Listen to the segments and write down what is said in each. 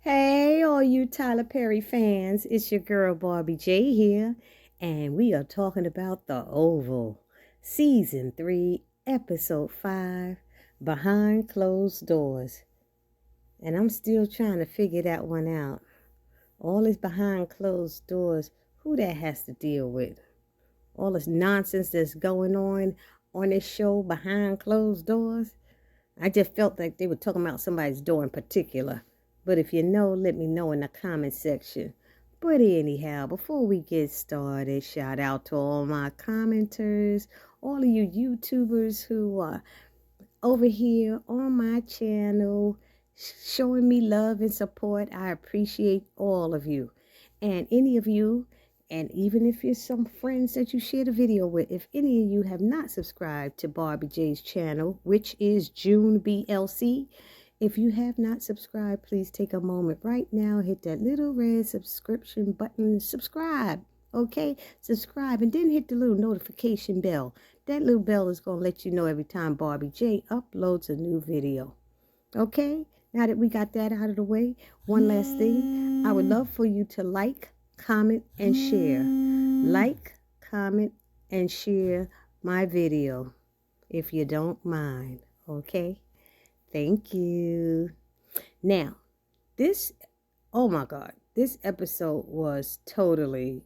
Hey, all you Tyler Perry fans, it's your girl Barbie J here, and we are talking about The Oval, Season 3, Episode 5, Behind Closed Doors. And I'm still trying to figure that one out. All this behind closed doors, who that has to deal with? All this nonsense that's going on this show behind closed doors? I just felt like they were talking about somebody's door in particular. But if you know, let me know in the comment section. But anyhow, before we get started, shout out to all my commenters, all of you YouTubers who are over here on my channel, showing me love and support. I appreciate all of you. And any of you, and even if you're some friends that you share the video with, if any of you have not subscribed to Barbie J's channel, which is June BLC, if you have not subscribed, please take a moment right now, hit that little red subscription button, subscribe, okay? Subscribe, and then hit the little notification bell. That little bell is going to let you know every time Barbie J uploads a new video, okay? Now that we got that out of the way, one last thing, I would love for you to like, comment, and share. Like, comment, and share my video, if you don't mind, okay? Thank you. Now, oh my God, this episode was totally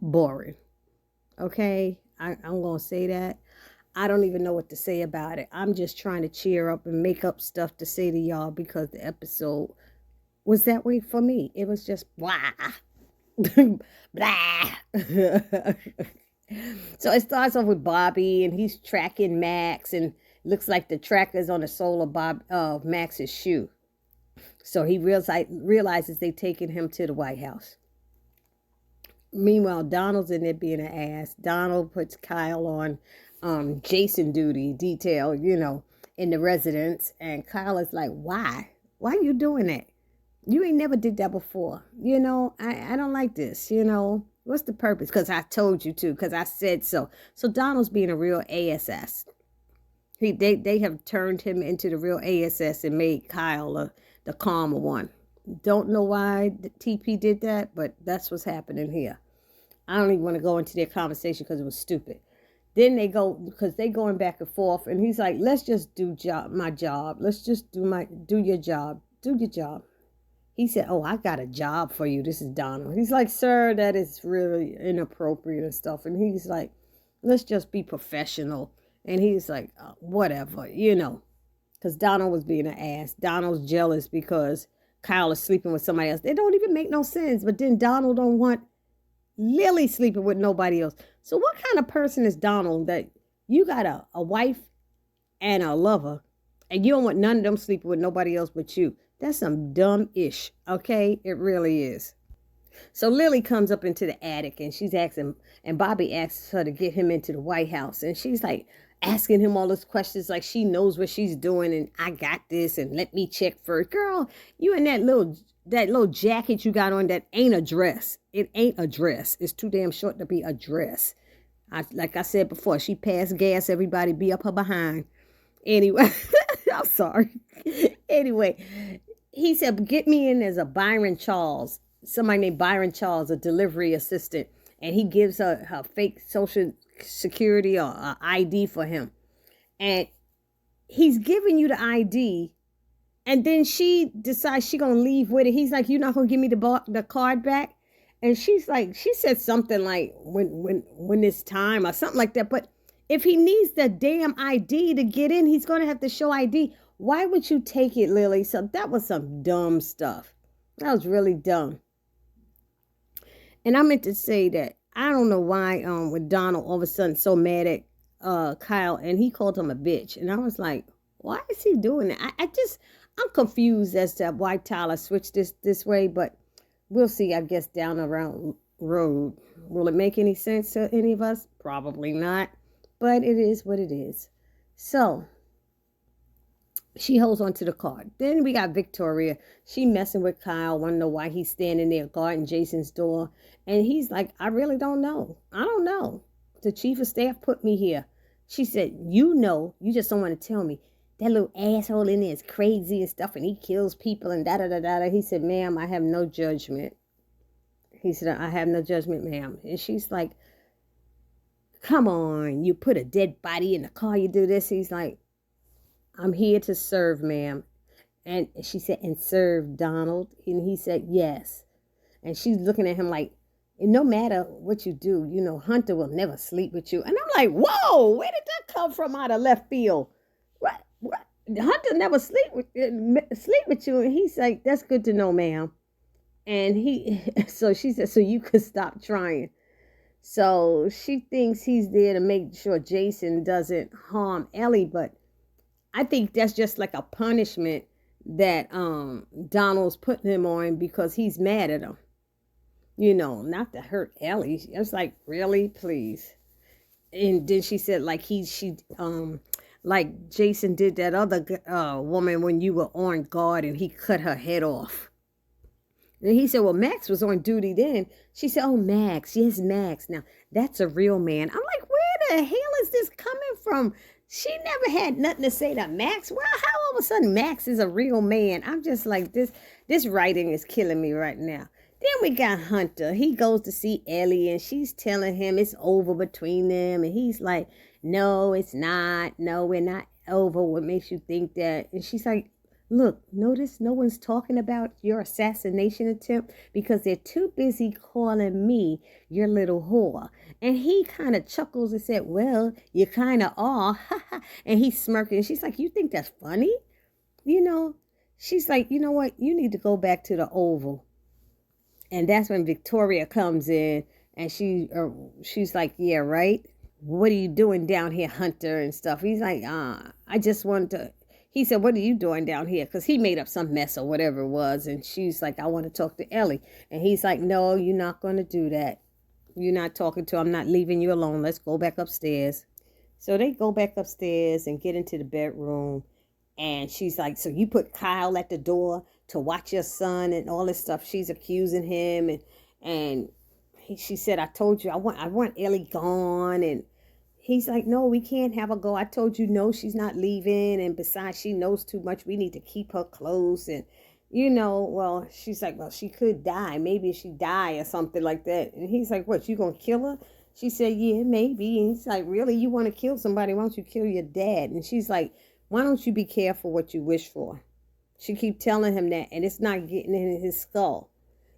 boring. Okay? I'm going to say that. I don't even know what to say about it. I'm just trying to cheer up and make up stuff to say to y'all because the episode was that way for me. It was just blah. Blah. So it starts off with Bobby, and he's tracking Max, and looks like the tracker's on the sole of Max's shoe. So he realizes they're taking him to the White House. Meanwhile, Donald's in there being an ass. Donald puts Kyle on Jason detail, in the residence. And Kyle is like, why? Why are you doing that? You ain't never did that before. I don't like this, What's the purpose? Because I told you to, because I said so. So Donald's being a real ASS. They have turned him into the real ASS and made Kyle the calmer one. Don't know why the TP did that, but that's what's happening here. I don't even want to go into their conversation because it was stupid. Then they go, because they going back and forth, and he's like, let's just do my job. Let's just do your job. Do your job. He said, oh, I got a job for you. This is Donald. He's like, sir, that is really inappropriate and stuff. And he's like, let's just be professional. And he's like, whatever, because Donald was being an ass. Donald's jealous because Kyle is sleeping with somebody else. They don't even make no sense. But then Donald don't want Lily sleeping with nobody else. So what kind of person is Donald that you got a wife and a lover and you don't want none of them sleeping with nobody else but you? That's some dumb-ish, okay? It really is. So Lily comes up into the attic and she's asking, and Bobby asks her to get him into the White House. And she's like asking him all those questions like she knows what she's doing and I got this and let me check first. Girl, you in that little jacket you got on that ain't a dress. It ain't a dress. It's too damn short to be a dress. Like I said before, she passed gas, everybody be up her behind. Anyway, I'm sorry. Anyway, he said, get me in as a Byron Charles. Somebody named Byron Charles, a delivery assistant. And he gives her fake social security or ID for him. And he's giving you the ID. And then she decides she's going to leave with it. He's like, you're not going to give me the card back? And she's like, she said something like, when it's time or something like that. But if he needs the damn ID to get in, he's going to have to show ID. Why would you take it, Lily? So that was some dumb stuff. That was really dumb. And I meant to say that I don't know why with Donald all of a sudden so mad at Kyle, and he called him a bitch. And I was like, why is he doing that? I'm confused as to why Tyler switched this way, but we'll see, I guess, down the road. Will it make any sense to any of us? Probably not. But it is what it is. So she holds on to the card. Then we got Victoria. She messing with Kyle. Want to know why he's standing there guarding Jason's door. And he's like, I really don't know. I don't know. The chief of staff put me here. She said, you know, you just don't want to tell me. that little asshole in there is crazy and stuff, and he kills people and da-da-da-da. He said, ma'am, I have no judgment. He said, I have no judgment, ma'am. And she's like, come on, you put a dead body in the car, you do this. He's like, I'm here to serve, ma'am. And she said, and serve Donald? And he said, yes. And she's looking at him like, no matter what you do, Hunter will never sleep with you. And I'm like, whoa, where did that come from out of left field? What? Hunter never sleep with you. And he's like, that's good to know, ma'am. And so she said, so you could stop trying. So she thinks he's there to make sure Jason doesn't harm Ellie, but I think that's just like a punishment that Donald's putting him on because he's mad at him. Not to hurt Ellie. I was like, really? Please. And then she said, like like Jason did that other woman when you were on guard and he cut her head off. And he said, well, Max was on duty then. She said, oh, Max. Yes, Max. Now, that's a real man. I'm like, where the hell is this coming from? She never had nothing to say to Max. Well, how all of a sudden Max is a real man? I'm just like, this writing is killing me right now. Then we got Hunter. He goes to see Ellie, and she's telling him it's over between them. And he's like, no, it's not. No, we're not over. What makes you think that? And she's like, look, notice no one's talking about your assassination attempt because they're too busy calling me your little whore. And he kind of chuckles and said, well, you kind of are. And he's smirking. And she's like, you think that's funny? She's like, you know what? You need to go back to the Oval. And that's when Victoria comes in and she's like, yeah, right. What are you doing down here, Hunter, and stuff? He's like, I just wanted to. He said, what are you doing down here? Because he made up some mess or whatever it was. And she's like, I want to talk to Ellie. And he's like, no, you're not going to do that. You're not talking to her. I'm not leaving you alone. Let's go back upstairs. So they go back upstairs and get into the bedroom. And she's like, so you put Kyle at the door to watch your son and all this stuff. She's accusing him. She said, I told you, I want Ellie gone. And he's like, no, we can't have her go. I told you, no, she's not leaving. And besides, she knows too much. We need to keep her close. And, well, she's like, well, she could die. Maybe she die or something like that. And he's like, what, you going to kill her? She said, yeah, maybe. And he's like, really? You want to kill somebody? Why don't you kill your dad? And she's like, why don't you be careful what you wish for? She keep telling him that, and it's not getting in his skull.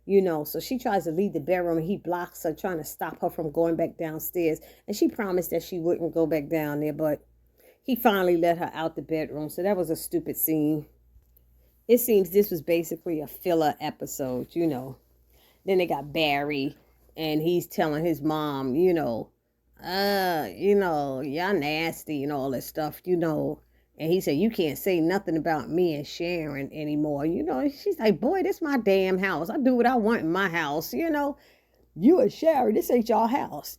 So she tries to leave the bedroom and he blocks her, trying to stop her from going back downstairs. And she promised that she wouldn't go back down there, but he finally let her out the bedroom. So that was a stupid scene. It seems this was basically a filler episode, Then they got Barry and he's telling his mom, y'all nasty and all this stuff, And he said, you can't say nothing about me and Sharon anymore. She's like, boy, this is my damn house. I do what I want in my house. You and Sharon, this ain't your house,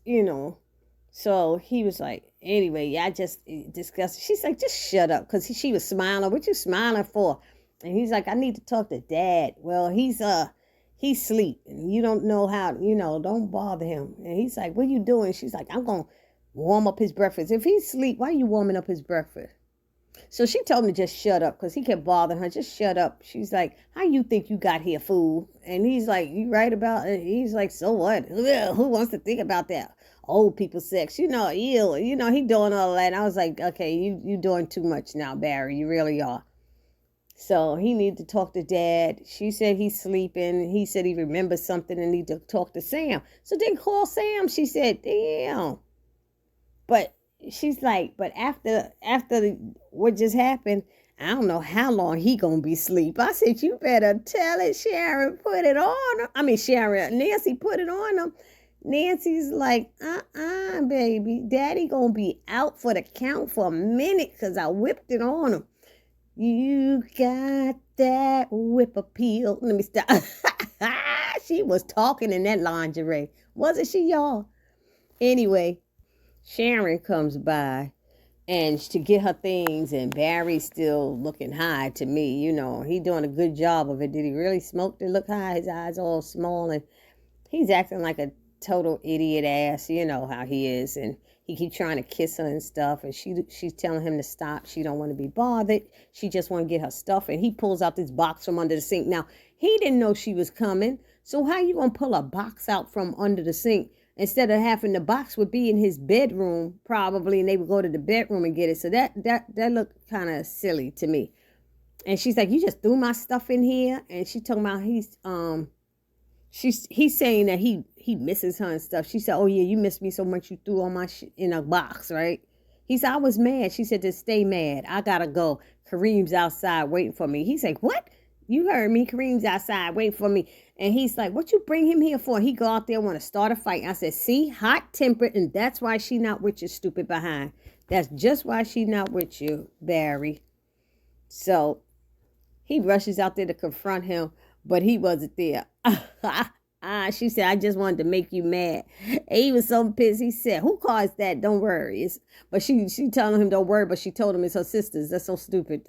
So he was like, anyway, I just discussed. She's like, just shut up. Because she was smiling. What you smiling for? And he's like, I need to talk to Dad. Well, he's asleep. And you don't know how, don't bother him. And he's like, what are you doing? She's like, I'm going to warm up his breakfast. If he's asleep, why are you warming up his breakfast? So she told him to just shut up because he kept bothering her. Just shut up. She's like, how you think you got here, fool? And he's like, you right about it? He's like, so what? Who wants to think about that? Old people sex, ew. He doing all that. And I was like, okay, you doing too much now, Barry. You really are. So he needed to talk to Dad. She said he's sleeping. He said he remembers something and need to talk to Sam. So then call Sam. She said, damn. But she's like, but after what just happened, I don't know how long he gonna be asleep. I said, you better tell it, Sharon. Put it on him. Nancy put it on him. Nancy's like, baby. Daddy gonna be out for the count for a minute because I whipped it on him. You got that whip appeal. Let me stop. She was talking in that lingerie. Wasn't she, y'all? Anyway, Sharon comes by and to get her things, and Barry's still looking high to me. He doing a good job of it. Did he really smoke to look high? His eyes all small, and he's acting like a total idiot ass. You know how he is. And he keep trying to kiss her and stuff. And she's telling him to stop. She don't want to be bothered. She just want to get her stuff. And he pulls out this box from under the sink. Now, he didn't know she was coming. So how you going to pull a box out from under the sink? Instead of having the box would be in his bedroom probably, and they would go to the bedroom and get it. So that looked kind of silly to me. And she's like, you just threw my stuff in here. And she talking about he's saying that he misses her and stuff. She said, oh yeah, you miss me so much you threw all my shit in a box, right? He said, I was mad. She said, just stay mad. I gotta go. Kareem's outside waiting for me. He's like, what? You heard me. Kareem's outside waiting for me. And he's like, what you bring him here for? He go out there and want to start a fight. I said, see, hot-tempered, and that's why she not with you, stupid behind. That's just why she not with you, Barry. So he rushes out there to confront him, but he wasn't there. She said, I just wanted to make you mad. And he was so pissed. He said, who caused that? Don't worry. But she telling him don't worry, but she told him it's her sisters. That's so stupid.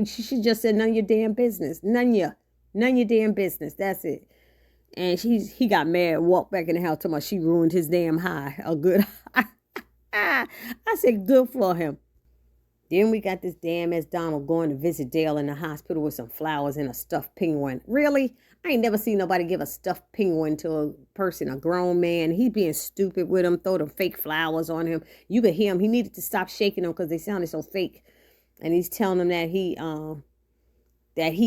She just said, none of your damn business. None of your damn business. That's it. And he got mad, walked back in the house, talking about she ruined his damn high. A good high. I said, good for him. Then we got this damn ass Donald going to visit Dale in the hospital with some flowers and a stuffed penguin. Really? I ain't never seen nobody give a stuffed penguin to a person, a grown man. He being stupid with him, throw them fake flowers on him. You could hear him. He needed to stop shaking them because they sounded so fake. And he's telling them that he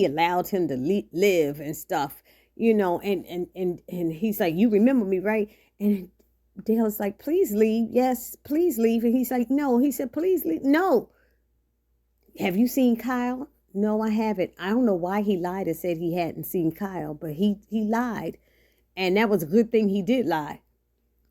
allowed him to live and stuff, you know. And he's like, you remember me, right? And Dale's like, please leave. Yes, please leave. And he's like, no. He said, please leave. No. Have you seen Kyle? No, I haven't. I don't know why he lied and said he hadn't seen Kyle, but he lied. And that was a good thing he did lie.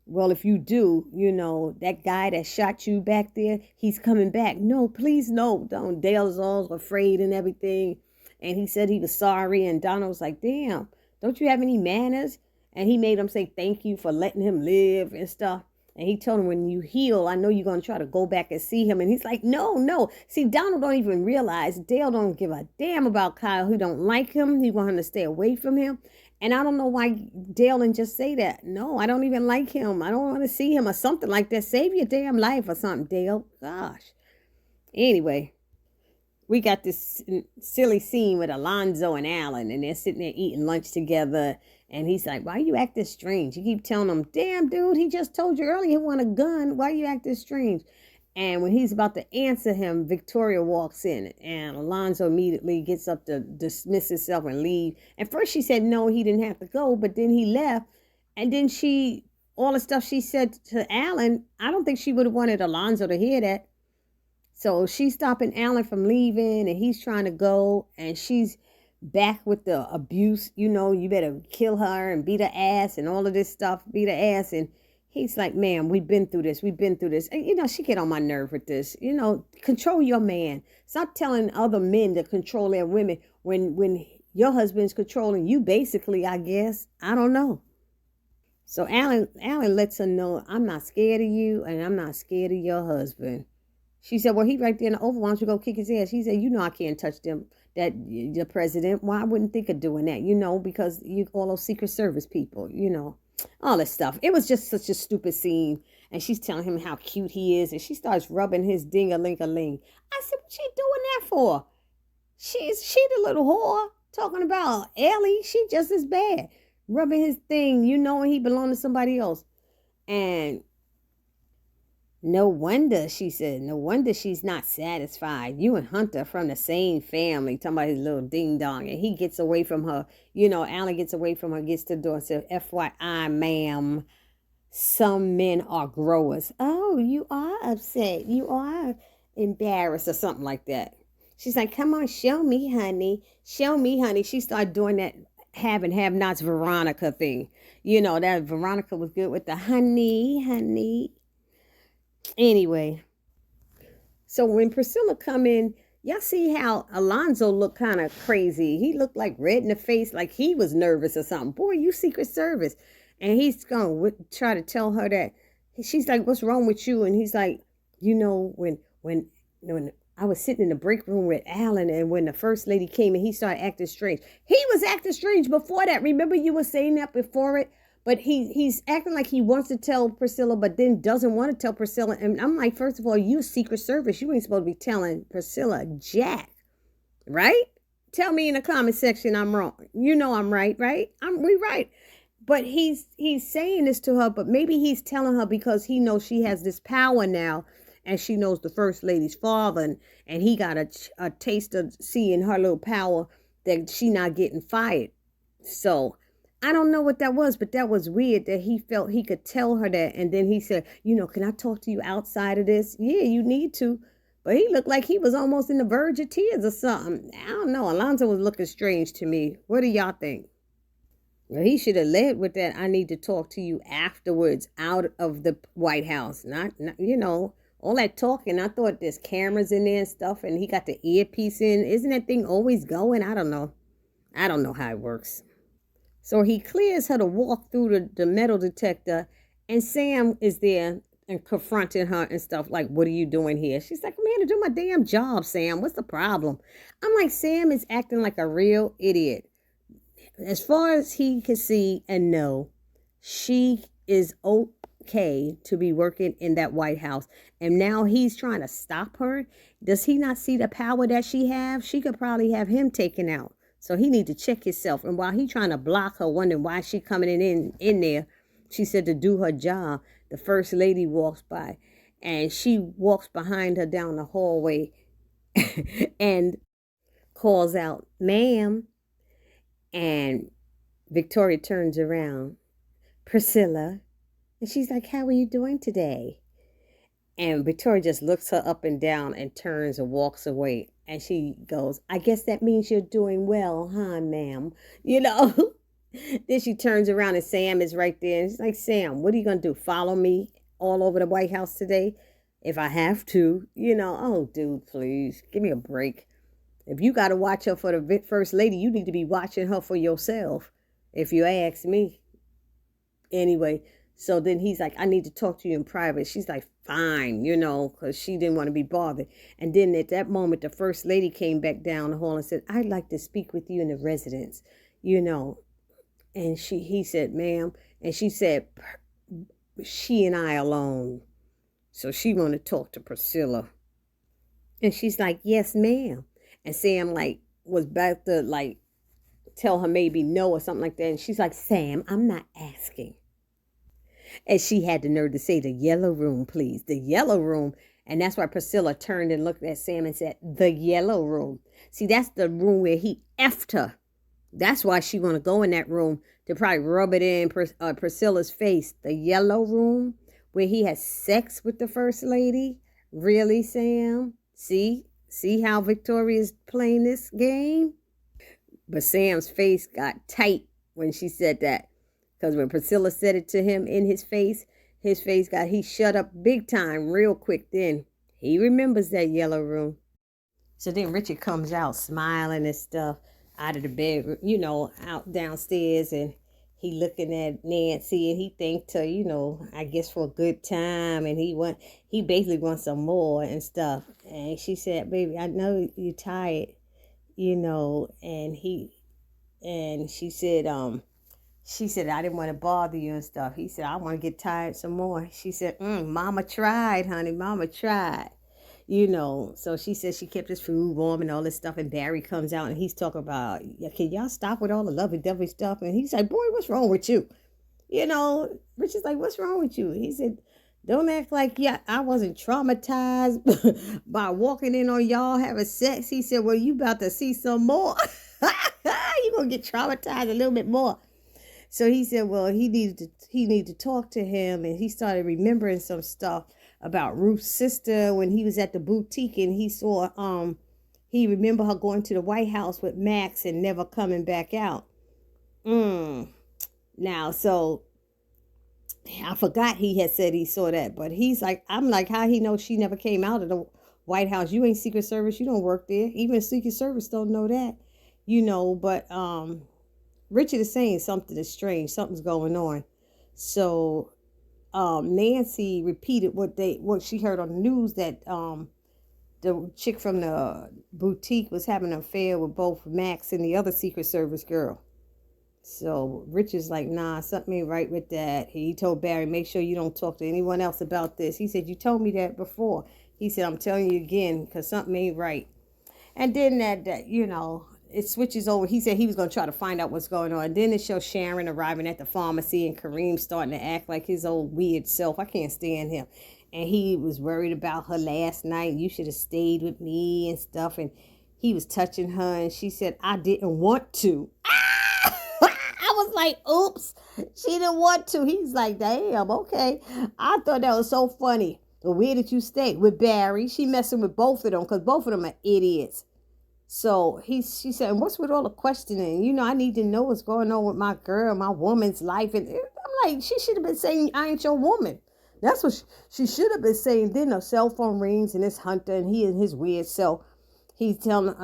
Well, if you do, you know, that guy that shot you back there, he's coming back. No, please, no. Don't. Dale's all afraid and everything. And he said he was sorry. And Donald was like, damn, don't you have any manners? And he made him say thank you for letting him live and stuff. And he told him, when you heal, I know you're going to try to go back and see him. And he's like, no. See, Donald don't even realize Dale don't give a damn about Kyle. He don't like him. He want him to stay away from him. And I don't know why Dale didn't just say that. No, I don't even like him. I don't want to see him or something like that. Save your damn life or something, Dale. Gosh. Anyway, we got this silly scene with Alonzo and Alan. And they're sitting there eating lunch together. And he's like, why you acting strange? You keep telling him, damn, dude, he just told you earlier he want a gun. Why you acting strange? And when he's about to answer him, Victoria walks in. And Alonzo immediately gets up to dismiss himself and leave. And first she said, no, he didn't have to go. But then he left. And then all the stuff she said to Alan, I don't think she would have wanted Alonzo to hear that. So she's stopping Alan from leaving. And he's trying to go. And she's back with the abuse, you know, you better kill her and beat her ass and all of this stuff, beat her ass. And he's like, man, we've been through this. And, you know, she get on my nerve with this. You know, control your man. Stop telling other men to control their women when your husband's controlling you, basically, I guess. I don't know. So Alan lets her know, I'm not scared of you and I'm not scared of your husband. She said, well, he right there in the Oval. Why don't you go kick his ass? She said, you know I can't touch them. That the president, why I wouldn't think of doing that, you know, because you all those Secret Service people, you know, all this stuff. It was just such a stupid scene. And she's telling him how cute he is. And she starts rubbing his ding-a-ling-a-ling. I said, what she doing that for? She the little whore talking about Ellie. She just as bad. Rubbing his thing, you know, he belonged to somebody else. And no wonder, she said, no wonder she's not satisfied. You and Hunter from the same family, talking about his little ding-dong. And he gets away from her. You know, Alan gets away from her, gets to the door and says, FYI, ma'am, some men are growers. Oh, you are upset. You are embarrassed or something like that. She's like, come on, show me, honey. Show me, honey. She started doing that have and have nots Veronica thing. You know, that Veronica was good with the honey. Anyway, so when Priscilla come in, y'all see how Alonzo looked kind of crazy. He looked like red in the face, like he was nervous or something. Boy, you Secret Service. And he's going to try to tell her that. She's like, what's wrong with you? And he's like, you know, when I was sitting in the break room with Alan, and when the first lady came and he started acting strange. He was acting strange before that. Remember you were saying that before it? But he's acting like he wants to tell Priscilla, but then doesn't want to tell Priscilla. And I'm like, first of all, you Secret Service. You ain't supposed to be telling Priscilla jack, right? Tell me in the comment section I'm wrong. You know I'm right, right? We right. But he's saying this to her, but maybe he's telling her because he knows she has this power now, and she knows the first lady's father, and he got a taste of seeing her little power that she not getting fired. So I don't know what that was, but that was weird that he felt he could tell her that. And then he said, can I talk to you outside of this? Yeah, you need to. But he looked like he was almost in the verge of tears or something. I don't know. Alonzo was looking strange to me. What do y'all think? Well, he should have led with that. I need to talk to you afterwards, out of the White House. Not all that talking. I thought there's cameras in there and stuff, and he got the earpiece in. Isn't that thing always going? I don't know. I don't know how it works. So he clears her to walk through the metal detector, and Sam is there and confronting her and stuff like, what are you doing here? She's like, I'm here to do my damn job, Sam. What's the problem? I'm like, Sam is acting like a real idiot. As far as he can see and know, she is okay to be working in that White House. And now he's trying to stop her. Does he not see the power that she have? She could probably have him taken out. So he need to check himself. And while he trying to block her, wondering why she coming in there, she said to do her job. The first lady walks by, and she walks behind her down the hallway and calls out, ma'am. And Victoria turns around, Priscilla, and she's like, how are you doing today? And Victoria just looks her up and down and turns and walks away. And she goes, I guess that means you're doing well, huh, ma'am? Then she turns around and Sam is right there. And she's like, Sam, what are you going to do? Follow me all over the White House today? If I have to, oh, dude, please give me a break. If you got to watch her for the first lady, you need to be watching her for yourself, if you ask me. Anyway, so then he's like, I need to talk to you in private. She's like, fine, because she didn't want to be bothered. And then at that moment, the first lady came back down the hall and said, I'd like to speak with you in the residence, And he said, ma'am. And she said, she and I alone. So she want to talk to Priscilla. And she's like, yes, ma'am. And Sam was about to tell her maybe no or something like that. And she's like, Sam, I'm not asking. And she had the nerve to say the yellow room, please. The yellow room. And that's why Priscilla turned and looked at Sam and said, the yellow room. See, that's the room where he effed her. That's why she want to go in that room to probably rub it in Priscilla's face. The yellow room where he has sex with the first lady. Really, Sam? See how Victoria's playing this game? But Sam's face got tight when she said that. Because when Priscilla said it to him in his face he shut up big time real quick then. He remembers that yellow room. So then Richard comes out smiling and stuff out of the bedroom, out downstairs, and he looking at Nancy and he thanked her, I guess for a good time, and he basically wants some more and stuff. And she said, baby, I know you're tired, and she said, I didn't want to bother you and stuff. He said, I want to get tired some more. She said, mama tried, honey, mama tried. So she said she kept his food warm and all this stuff. And Barry comes out and he's talking about, can y'all stop with all the lovey-dovey stuff? And he's like, boy, what's wrong with you? Richard's like, what's wrong with you? He said, don't act like I wasn't traumatized by walking in on y'all having sex. He said, well, you about to see some more. You're going to get traumatized a little bit more. So he said, well, he needed to talk to him. And he started remembering some stuff about Ruth's sister when he was at the boutique, and he saw, he remembered her going to the White House with Max and never coming back out. Now, so I forgot he had said he saw that, but I'm like, how he knows she never came out of the White House? You ain't Secret Service. You don't work there. Even Secret Service don't know that, but, Richard is saying something is strange. Something's going on. So, Nancy repeated what she heard on the news, that the chick from the boutique was having an affair with both Max and the other Secret Service girl. So Rich is like, nah, something ain't right with that. He told Barry, make sure you don't talk to anyone else about this. He said, you told me that before. He said, I'm telling you again, because something ain't right. And then it switches over. He said he was going to try to find out what's going on. And then it shows Sharon arriving at the pharmacy and Kareem starting to act like his old weird self. I can't stand him. And he was worried about her last night. You should have stayed with me and stuff. And he was touching her. And she said, I didn't want to. I was like, oops, she didn't want to. He's like, damn, okay. I thought that was so funny. But where did you stay? With Barry. She messing with both of them because both of them are idiots. So she said, what's with all the questioning? I need to know what's going on with my girl, my woman's life. And I'm like, she should have been saying, I ain't your woman. That's what she should have been saying. Then her cell phone rings and it's Hunter and he and his weird self. He's telling,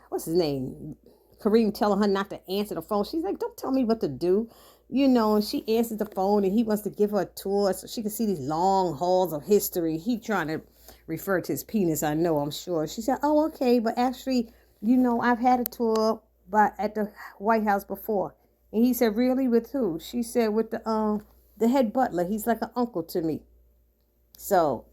what's his name? Kareem telling her not to answer the phone. She's like, don't tell me what to do. And she answers the phone and he wants to give her a tour so she can see these long halls of history. He trying to refer to his penis, I know, I'm sure. She said, oh, okay, but actually, I've had a tour at the White House before. And he said, really? With who? She said, with the head butler. He's like an uncle to me. So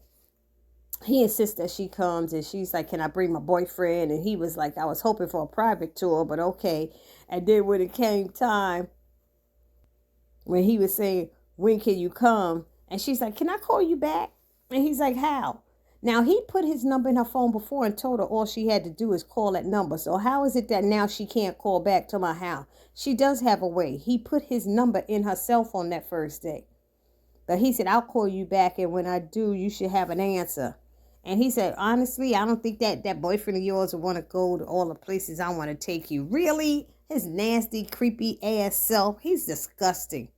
he insists that she comes and she's like, can I bring my boyfriend? And he was like, I was hoping for a private tour, but okay. And then when it came time, when he was saying, when can you come? And she's like, can I call you back? And he's like, how? Now, he put his number in her phone before and told her all she had to do is call that number. So how is it that now she can't call back to my house? She does have a way. He put his number in her cell phone that first day. But he said, I'll call you back. And when I do, you should have an answer. And he said, honestly, I don't think that boyfriend of yours will want to go to all the places I want to take you. Really? His nasty, creepy ass self. He's disgusting.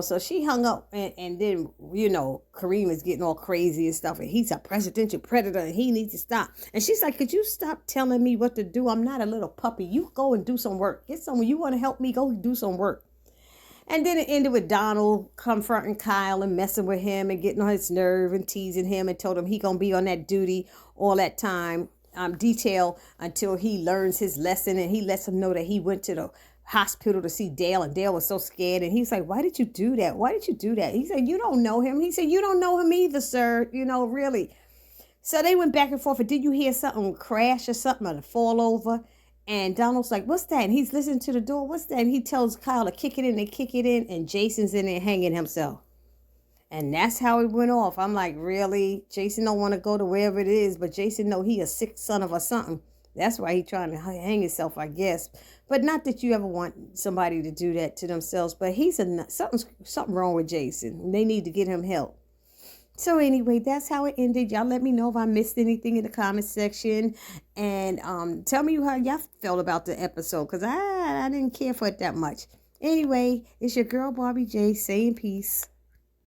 So she hung up and then, Kareem is getting all crazy and stuff. And he's a presidential predator and he needs to stop. And she's like, could you stop telling me what to do? I'm not a little puppy. You go and do some work. Get someone. You want to help me? Go do some work. And then it ended with Donald confronting Kyle and messing with him and getting on his nerve and teasing him and told him he going to be on that duty all that time, detail until he learns his lesson. And he lets him know that he went to the hospital to see Dale and Dale was so scared. And he's like, why did you do that? Why did you do that? He said, you don't know him. He said, you don't know him either, sir. Really. So they went back and forth. And did you hear something crash or something or fall over? And Donald's like, what's that? And he's listening to the door. What's that? And he tells Kyle to kick it in. They kick it in. And Jason's in there hanging himself. And that's how it went off. I'm like, really? Jason don't want to go to wherever it is. But Jason know he a sick son of a something. That's why he trying to hang himself, I guess. But not that you ever want somebody to do that to themselves. But something wrong with Jason. They need to get him help. So anyway, that's how it ended. Y'all let me know if I missed anything in the comment section. And tell me how y'all felt about the episode. Because I didn't care for it that much. Anyway, it's your girl Barbie J saying peace.